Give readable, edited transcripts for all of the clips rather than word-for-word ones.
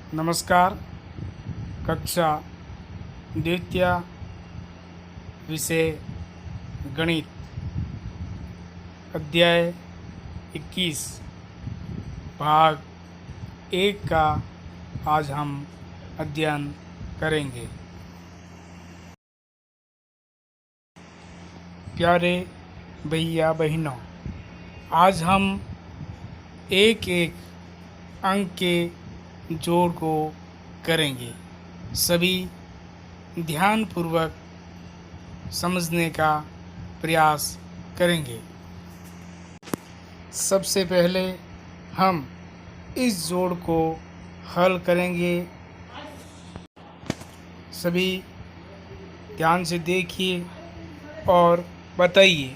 नमस्कार। कक्षा द्वितीय, विषय गणित, अध्याय 21, भाग 1 का आज हम अध्ययन करेंगे। प्यारे भैया बहनों, आज हम एक एक अंक के जोड़ को करेंगे। सभी ध्यानपूर्वक समझने का प्रयास करेंगे। सबसे पहले हम इस जोड़ को हल करेंगे। सभी ध्यान से देखिए और बताइए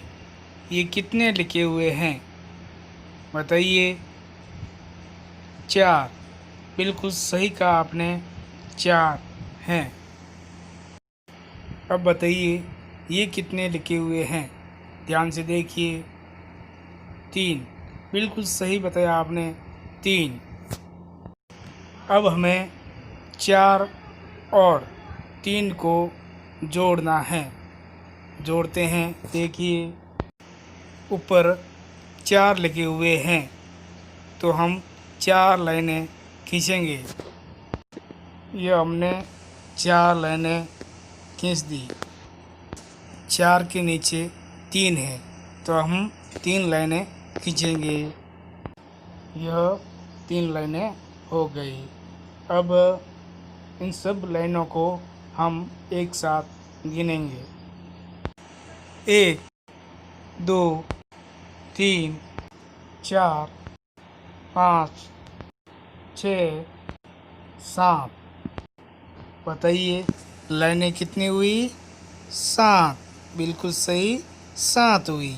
ये कितने लिखे हुए हैं। बताइए। 4। बिल्कुल सही कहा आपने, 4 हैं। अब बताइए ये कितने लिखे हुए हैं। ध्यान से देखिए। 3। बिल्कुल सही बताया आपने, 3। अब हमें 4 और 3 को जोड़ना है। जोड़ते हैं। देखिए ऊपर 4 लिखे हुए हैं तो हम 4 लाइनें खींचेंगे। ये हमने 4 लाइनें खींच दी। 4 के नीचे 3 है तो हम 3 लाइनें खींचेंगे। यह 3 लाइनें हो गई। अब इन सब लाइनों को हम एक साथ गिनेंगे। 1 2 3 4 5 6 7। बताइए लाइनें कितनी हुई? 7। बिल्कुल सही, 7 हुई।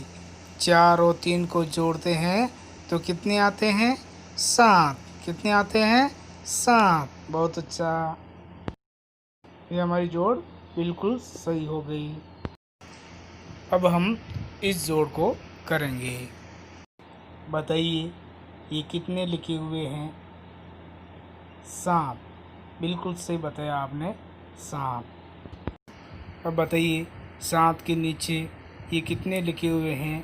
4 और 3 को जोड़ते हैं तो कितने आते हैं? 7। कितने आते हैं? 7। बहुत अच्छा। ये हमारी जोड़ बिल्कुल सही हो गई। अब हम इस जोड़ को करेंगे। बताइए ये कितने लिखे हुए हैं? 7। बिल्कुल सही बताया आपने, 7। अब बताइए 7 के नीचे ये कितने लिखे हुए हैं?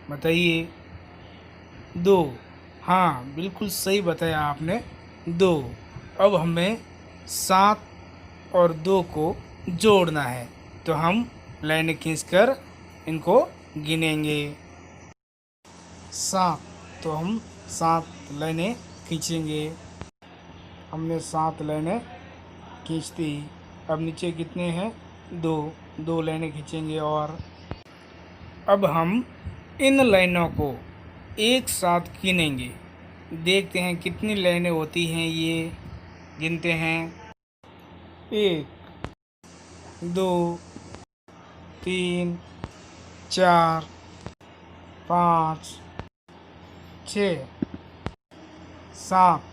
बताइए। 2। हाँ, बिल्कुल सही बताया आपने, 2। अब हमें 7 और 2 को जोड़ना है तो हम लाइनें खींचकर इनको गिनेंगे। 7। तो हम 7 लाइनें खींचेंगे। हमने 7 लाइनें खींच दी। अब नीचे कितने हैं? 2 लाइनें खींचेंगे। और अब हम इन लाइनों को एक साथ गिनेंगे। देखते हैं कितनी लाइनें होती हैं। ये गिनते हैं। 1 2 3 4 5 6 7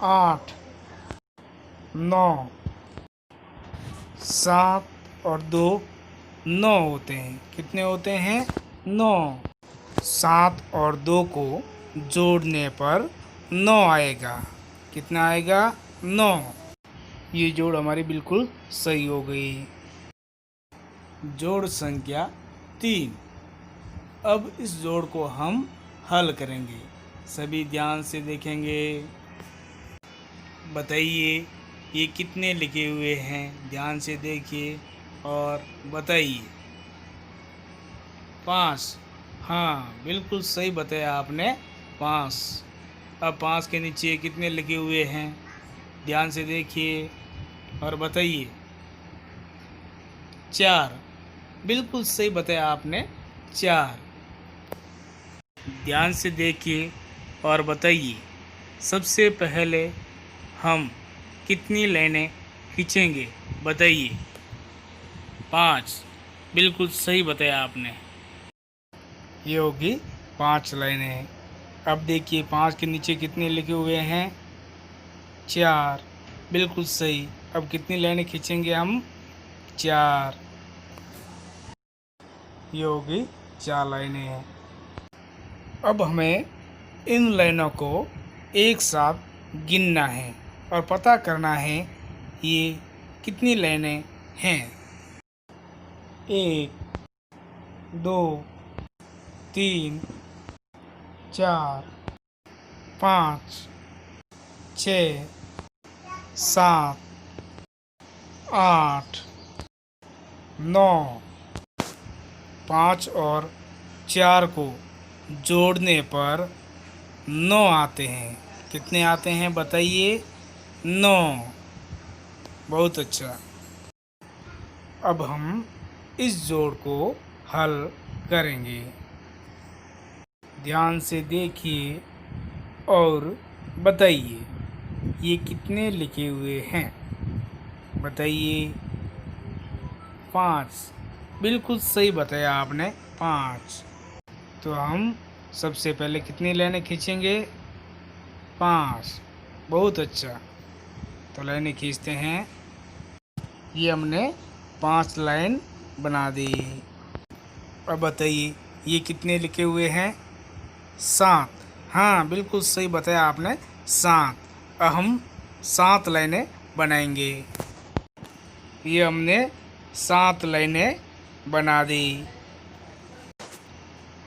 8 9। 7 और 2 9 होते हैं। कितने होते हैं? 9। 7 और 2 को जोड़ने पर 9 आएगा। कितना आएगा? 9। ये जोड़ हमारी बिल्कुल सही हो गई। जोड़ संख्या 3। अब इस जोड़ को हम हल करेंगे। सभी ध्यान से देखेंगे। बताइए ये कितने लिखे हुए हैं? ध्यान से देखिए और बताइए। 5। हाँ, बिल्कुल सही बताया आपने, 5। अब 5 के नीचे कितने लिखे हुए हैं? ध्यान से देखिए और बताइए। 4। बिल्कुल सही बताया आपने, 4। ध्यान से देखिए और बताइए। सबसे पहले हम कितनी लाइनें खींचेंगे? बताइए। 5। बिल्कुल सही बताया आपने। ये होगी 5 लाइनें। अब देखिए 5 के नीचे कितने लिखे हुए हैं? 4। बिल्कुल सही। अब कितनी लाइनें खींचेंगे हम? 4। ये होगी 4 लाइनें हैं। अब हमें इन लाइनों को एक साथ गिनना है। और पता करना है ये कितनी लाइनें हैं। 1, 2, 3, 4, 5, 6, 7, 8, 9। 5 और 4 को जोड़ने पर 9 आते हैं। कितने आते हैं बताइए? 9। बहुत अच्छा। अब हम इस जोड़ को हल करेंगे। ध्यान से देखिए और बताइए ये कितने लिखे हुए हैं। बताइए। 5। बिल्कुल सही बताया आपने, 5। तो हम सबसे पहले कितनी लाइनें खींचेंगे? 5। बहुत अच्छा। तो लाइनें खींचते हैं। ये हमने 5 लाइन बना दी। अब बताइए ये कितने लिखे हुए हैं? 7। हाँ, बिल्कुल सही बताया आपने, 7। अब हम 7 लाइनें बनाएंगे। ये हमने 7 लाइनें बना दी।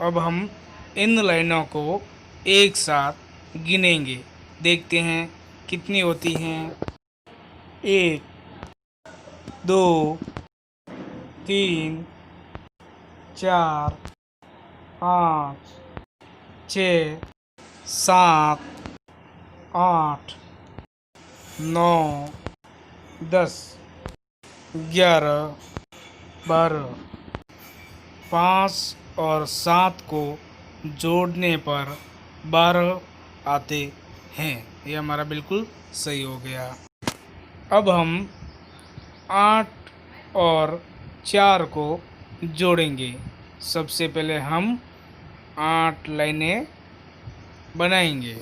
अब हम इन लाइनों को एक साथ गिनेंगे। देखते हैं कितनी होती हैं। 1, 2, 3, 4, 5, 6, 7, 8, 9, 10, 11, 12। 5 और 7 को जोड़ने पर 12 आते हैं। ये हमारा बिल्कुल सही हो गया। अब हम 8 और 4 को जोड़ेंगे। सबसे पहले हम 8 लाइनें बनाएंगे।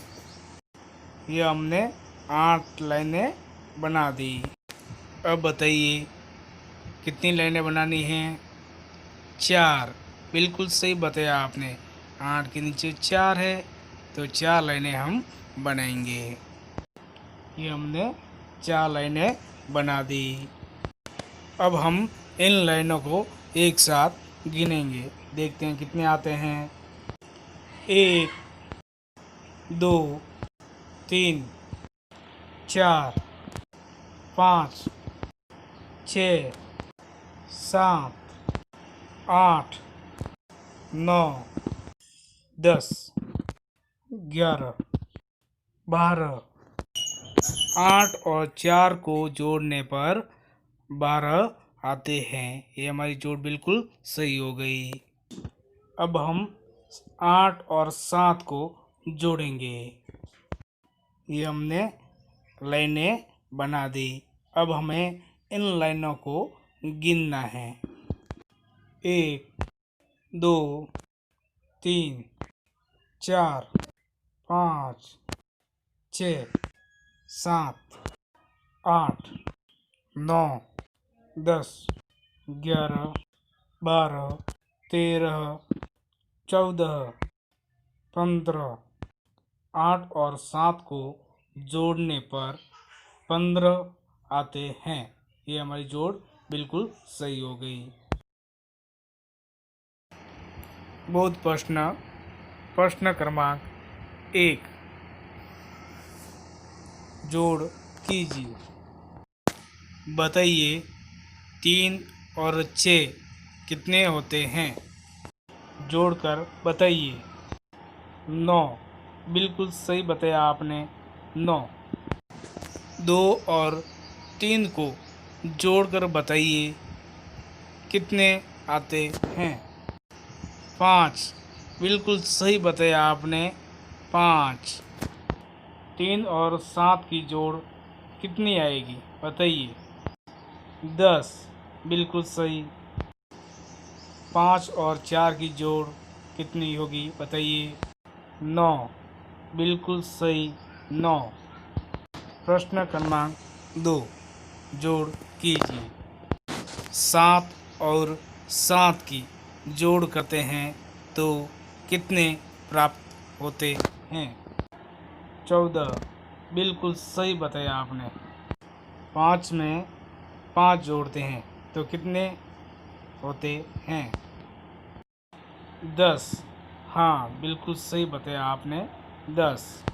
ये हमने 8 लाइनें बना दी। अब बताइए कितनी लाइनें बनानी हैं? 4। बिल्कुल सही बताया आपने, 8 के नीचे 4 है तो 4 लाइनें हम बनाएंगे। ये हमने 4 लाइनें बना दी। अब हम इन लाइनों को एक साथ गिनेंगे। देखते हैं कितने आते हैं। 1, 2, 3, 4, 5, 6, 7, 8, 9, 10, 11, 12। 8 और 4 को जोड़ने पर 12 आते हैं। ये हमारी जोड़ बिल्कुल सही हो गई। अब हम 8 और 7 को जोड़ेंगे। ये हमने लाइनें बना दी। अब हमें इन लाइनों को गिनना है। 1, 2, 3, 4, 5, 6, 7, 8, 9, 10, 11, 12, 13, 14, 15। 8 और 7 को जोड़ने पर 15 आते हैं। ये हमारी जोड़ बिल्कुल सही हो गई। बहुत प्रश्न क्रमांक 1, जोड़ कीजिए। बताइए 3 और 6 कितने होते हैं? जोड़कर बताइए। 9। बिल्कुल सही बताया आपने, 9। 2 और 3 को जोड़कर बताइए कितने आते हैं? 5। बिल्कुल सही बताया आपने, 5। 3 और 7 की जोड़ कितनी आएगी बताइए? 10। बिल्कुल सही। 5 और 4 की जोड़ कितनी होगी बताइए? 9। बिल्कुल सही, 9। प्रश्न क्रमांक 2, जोड़ कीजिए। 7 और 7 की जोड़ करते हैं तो कितने प्राप्त होते हैं? 14। बिल्कुल सही बताया आपने। 5 में 5 जोड़ते हैं तो कितने होते हैं? 10। हाँ, बिल्कुल सही बताया आपने, 10।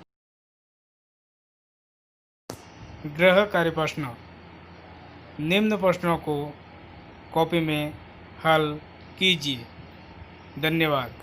गृह कार्य प्रश्न। निम्न प्रश्नों को कॉपी में हल कीजिए। धन्यवाद।